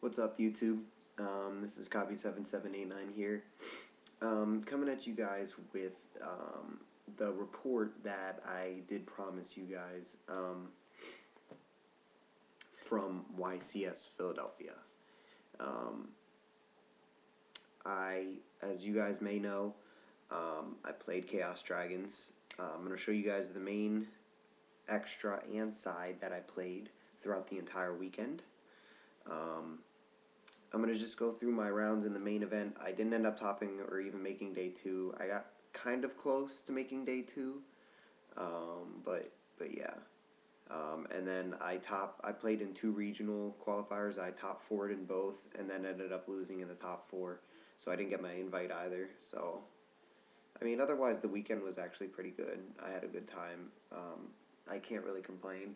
What's up, YouTube? This is Copy7789 here, coming at you guys with the report that I did promise you guys from YCS Philadelphia. Um, as you guys may know, I played Chaos Dragons. I'm going to show you guys the main, extra, and side that I played throughout the entire weekend. I'm going to just go through my rounds in the main event. I didn't end up topping or even making day 2. I got kind of close to making day 2, but yeah. And then I played in 2 regional qualifiers. I top 4'd in both, and then ended up losing in the top 4. So I didn't get my invite either. So, I mean, otherwise the weekend was actually pretty good. I had a good time. I can't really complain.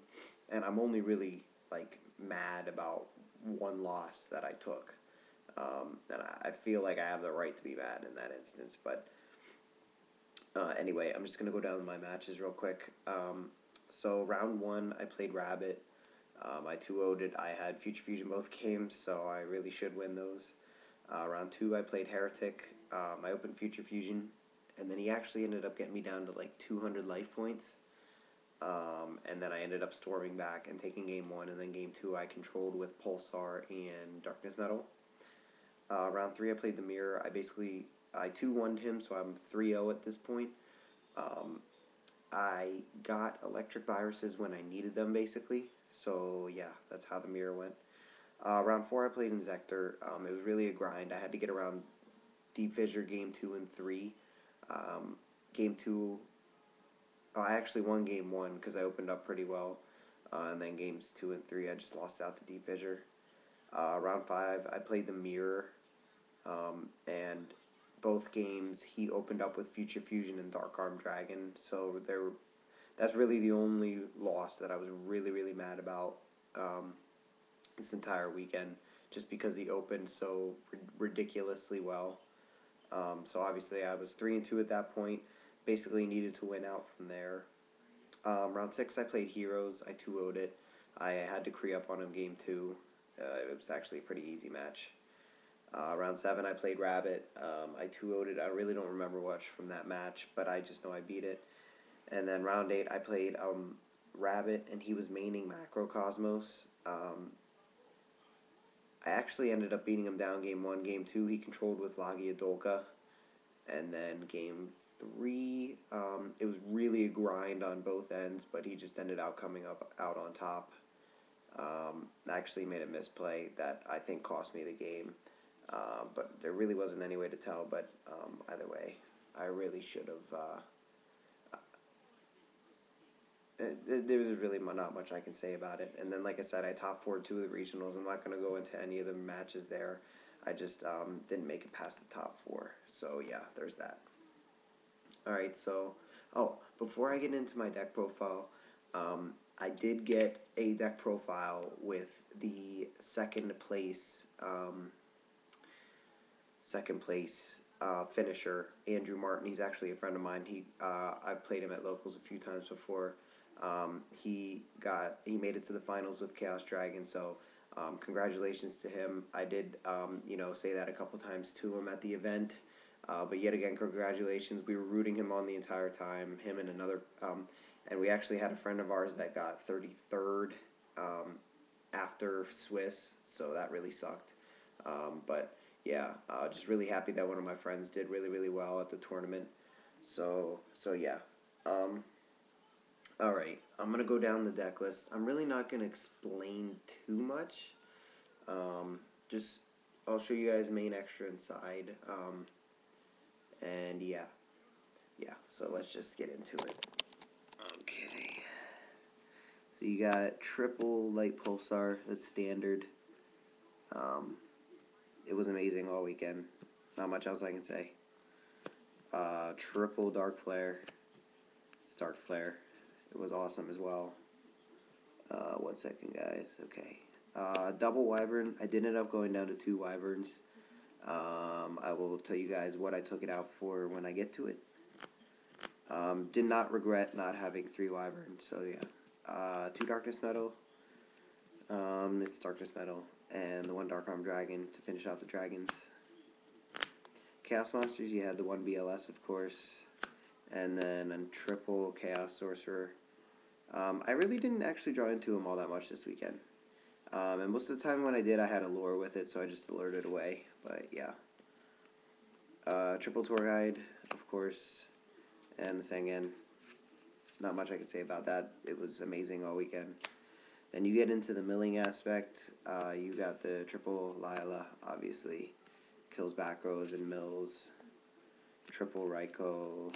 And I'm only really, like, mad about one loss that I took. And I feel like I have the right to be mad in that instance. But anyway, I'm just going to go down my matches real quick. So round 1, I played Rabbit. I 2-0'd it. I had Future Fusion both games, so I really should win those. Round 2, I played Heretic. I opened Future Fusion, and then he actually ended up getting me down to like 200 life points. And then I ended up storming back and taking game 1, and then game 2 I controlled with Pulsar and Darkness Metal. Round 3 I played the Mirror. I 2-1'd him, so I'm 3-0 at this point. I got Electric Viruses when I needed them, basically. So yeah, that's how the Mirror went. Round 4 I played Insector. It was really a grind. I had to get around Deep Fissure game 2 and 3. Game 2, I actually won game 1 because I opened up pretty well. And then games 2 and 3 I just lost out to Deep Fissure. Round 5 I played the Mirror. And both games he opened up with Future Fusion and Dark Arm Dragon. So that's really the only loss that I was really mad about this entire weekend, just because he opened so ridiculously well. So obviously I was 3-2 at that point. Basically needed to win out from there. Round 6 I played Heroes. I 2-0'd it. I had to cree up on him game 2. It was actually a pretty easy match. Round 7 I played Rabbit. I 2-0'd it. I really don't remember much from that match, but I just know I beat it. And then round 8 I played Rabbit, and he was maining Macrocosmos. I actually ended up beating him down game 1. Game 2 he controlled with Lagia Dolka. And then game 3, it was really a grind on both ends, but he just ended up coming out on top. Actually made a misplay that I think cost me the game. But there really wasn't any way to tell, but either way, I really should have. There was really not much I can say about it. And then, like I said, I top 4'd 2 of the regionals. I'm not going to go into any of the matches there. I just didn't make it past the top 4. So, yeah, there's that. Alright, so, before I get into my deck profile, I did get a deck profile with the second place finisher, Andrew Martin. He's actually a friend of mine. I've played him at locals a few times before. He made it to the finals with Chaos Dragon, so congratulations to him. I did say that a couple times to him at the event, but yet again, congratulations. We were rooting him on the entire time, him and another, and we actually had a friend of ours that got 33rd after Swiss, so that really sucked. But yeah, just really happy that one of my friends did really well at the tournament. So yeah. Alright, I'm going to go down the deck list. I'm really not going to explain too much. I'll show you guys main, extra, and side. And yeah. So let's just get into it. Okay. So you got triple Light Pulsar. That's standard. It was amazing all weekend. Not much else I can say. Triple Dark Flare. It's Dark Flare. It was awesome as well. 1 second, guys. Okay. Double Wyvern. I did end up going down to 2 Wyverns. I will tell you guys what I took it out for when I get to it. Did not regret not having 3 Wyverns, so yeah. 2 Darkness Metal. It's Darkness Metal and the one Dark Arm Dragon to finish out the dragons. Chaos Monsters, you had the one BLS, of course, and then a triple Chaos Sorcerer. I really didn't actually draw into them all that much this weekend. And most of the time when I did, I had a lure with it, so I just lured it away. But yeah. Triple Tour Guide, of course, and the Sangan. Not much I could say about that. It was amazing all weekend. Then you get into the milling aspect. You got the triple Lila, obviously. Kills back rows and mills. Triple Raikou.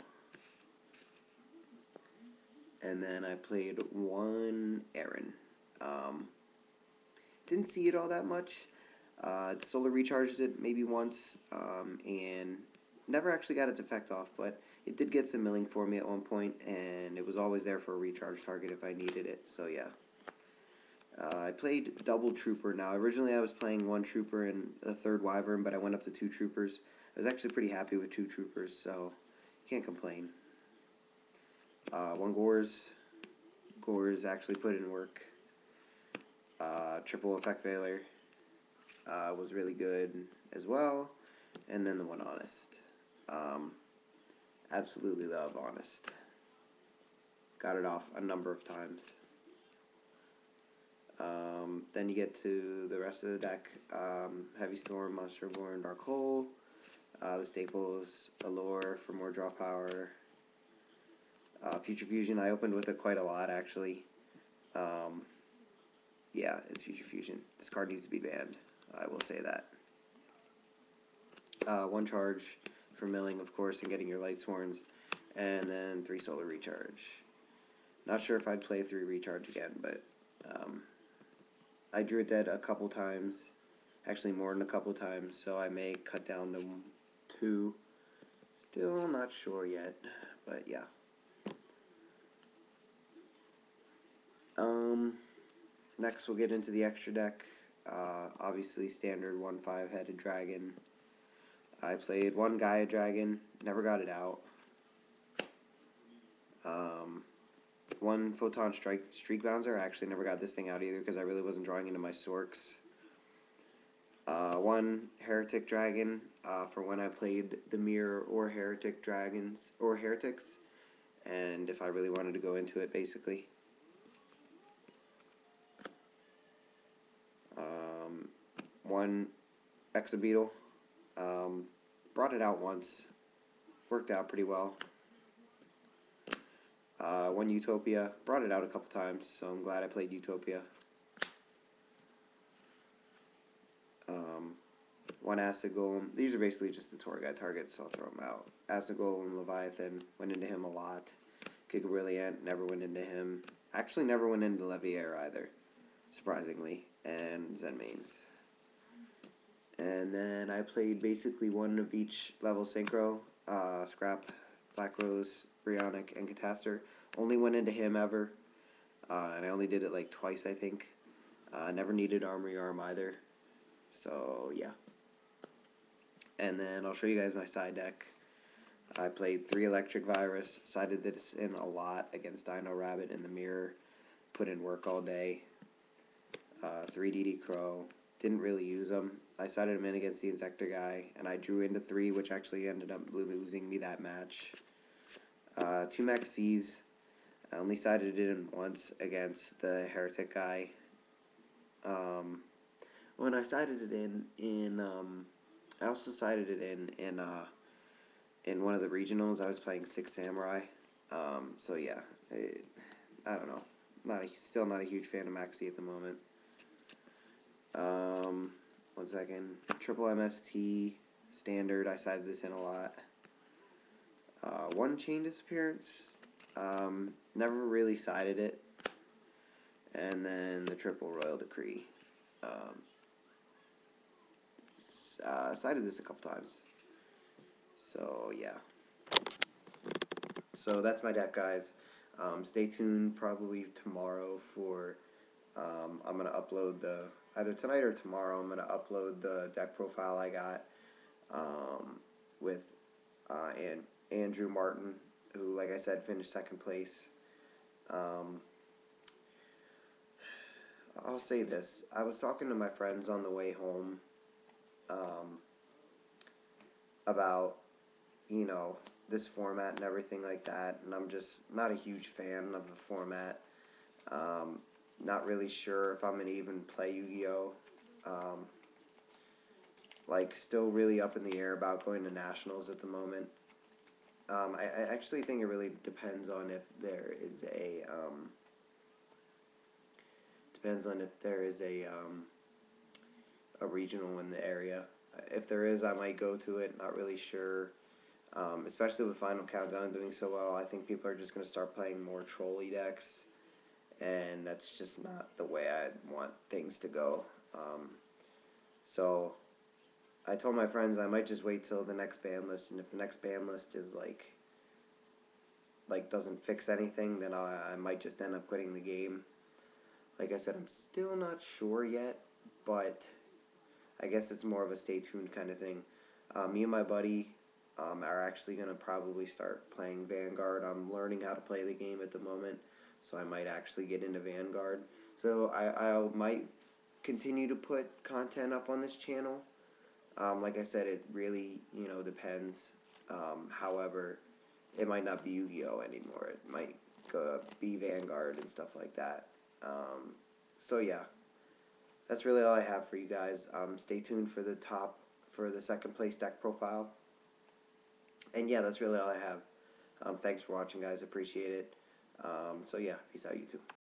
And then I played one Aaron. Didn't see it all that much. Solar recharged it maybe once, and never actually got its effect off, but it did get some milling for me at one point, and it was always there for a recharge target if I needed it, so yeah. I played double Trooper now. Originally I was playing one Trooper and a third Wyvern, but I went up to two Troopers. I was actually pretty happy with two Troopers, so can't complain. One Gores. Gores actually put in work. Triple Effect Veiler was really good as well. And then the one Honest. Absolutely love Honest. Got it off a number of times. Then you get to the rest of the deck. Heavy Storm, Monster Born, Dark Hole. The staples, Allure for more draw power. Future Fusion, I opened with it quite a lot actually. Yeah, it's Future Fusion. This card needs to be banned. I will say that. One charge for milling, of course, and getting your Light Sworns. And then 3 Solar Recharge. Not sure if I'd play 3 Recharge again, but I drew it dead a couple times. Actually, more than a couple times, so I may cut down to 2. Still not sure yet, but yeah. Next we'll get into the extra deck. Obviously standard 1/5-headed dragon. I played one Gaia Dragon, never got it out. One Photon Streak Bouncer, I actually never got this thing out either because I really wasn't drawing into my Storks. One Heretic Dragon for when I played the Mirror or Heretic Dragons, or Heretics, and if I really wanted to go into it, basically. One Exabeetle. Brought it out once. Worked out pretty well. One Utopia. Brought it out a couple times, so I'm glad I played Utopia. One Acid Golem. These are basically just the tour guide targets, so I'll throw them out. Acid Golem, Leviathan. Went into him a lot. Giga Brilliant. Never went into him. Actually never went into Leviair either, surprisingly. And Zen Mains. And then I played basically one of each level synchro. Scrap, Black Rose, Brionic, and Catastor. Only went into him ever. And I only did it like twice, I think. Never needed Armory Arm either. So, yeah. And then I'll show you guys my side deck. I played 3 Electric Virus. Sided this in a lot against Dino Rabbit in the Mirror. Put in work all day. 3 DD Crow. Didn't really use them. I sided him in against the Insector guy, and I drew into 3, which actually ended up losing me that match. 2 Max C's. I only sided it in once against the Heretic guy. When I sided it in I also sided it in one of the regionals. I was playing 6 Samurai. So yeah, I don't know. Still not a huge fan of Max C at the moment. 1 second. Triple MST standard. I sided this in a lot. 1 Chain Disappearance. Never really sided it. And then the Triple Royal Decree. Sided this a couple times. So yeah. So that's my deck, guys. Stay tuned probably tomorrow for I'm going to upload either tonight or tomorrow, I'm going to upload the deck profile I got with Andrew Martin, who, like I said, finished 2nd place. I'll say this. I was talking to my friends on the way home um, about, you know, this format and everything like that, and I'm just not a huge fan of the format. Um, Not really sure if I'm going to even play Yu-Gi-Oh! Um, like, still really up in the air about going to nationals at the moment. I actually think it really depends on if there is a regional in the area. If there is, I might go to it. Not really sure. Especially with Final Countdown doing so well, I think people are just going to start playing more trolley decks, and that's just not the way I want things to go. So I told my friends I might just wait till the next ban list, and if the next ban list is like doesn't fix anything, then I might just end up quitting the game. Like I said, I'm still not sure yet, but I guess it's more of a stay tuned kind of thing. Me and my buddy are actually going to probably start playing Vanguard. I'm learning how to play the game at the moment, so I might actually get into Vanguard. So I might continue to put content up on this channel. Like I said, it really, depends. However, it might not be Yu-Gi-Oh anymore. It might be Vanguard and stuff like that. So yeah, that's really all I have for you guys. Stay tuned for the second place deck profile. And yeah, that's really all I have. Thanks for watching, guys. Appreciate it. So yeah, peace out, YouTube.